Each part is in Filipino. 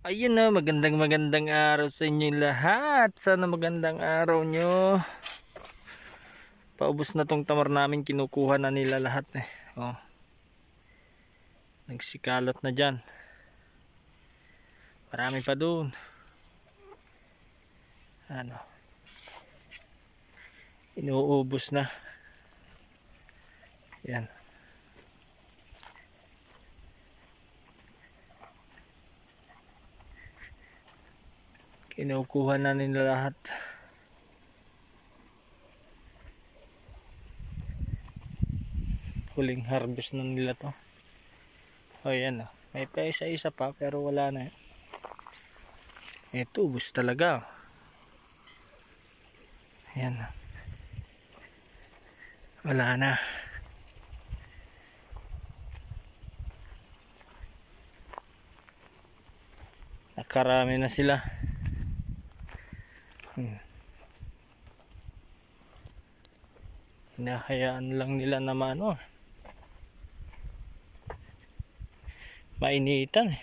Ayun na, magandang araw sa inyo lahat. Sana magandang araw nyo. Paubos na tong tamar namin, kinukuha na nila lahat eh. Oh. Nagsikalot na dyan. Marami pa doon. Ano? Inuubos na. Yan. Kinukuha na nila lahat. Huling harvest na nila to. O yan o. May pa isa-isa pa pero wala na. Ito ubos talaga. Ayan. Wala na. Nakarami na sila. Hinahayaan lang nila naman mainitan eh.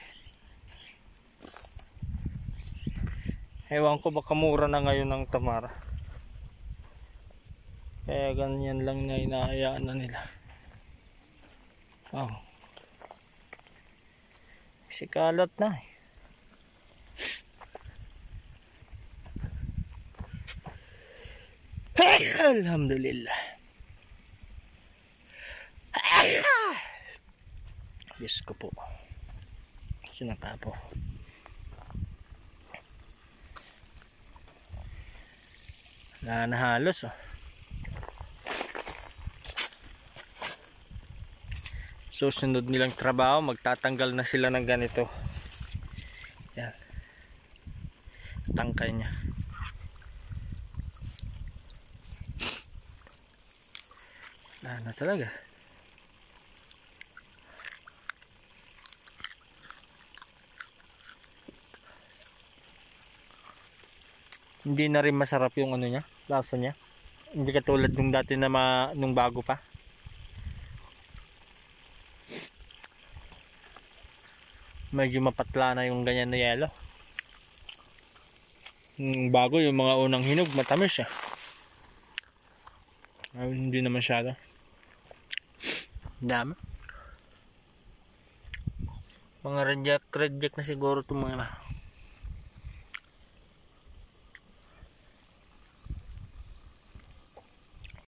Ewan ko baka mura na ngayon ng tamar. Kaya ganyan lang na hinahayaan na nila. Oh. Sikalat na eh. Alhamdulillah. Diyos ko po. Sinaka po. Wala na halos Susunod nilang trabaho, magtatanggal na sila ng ganito. Yan. Tangkay niya. Wala na talaga. Hindi na rin masarap yung ano niya, lasa niya. Hindi katulad nung dati na nung bago pa. Medyo mapatla na yung ganyan na yelo. Bago yung mga unang hinog, matamis Ay, hindi na masyado. Dami. Mga reject na siguro itong mga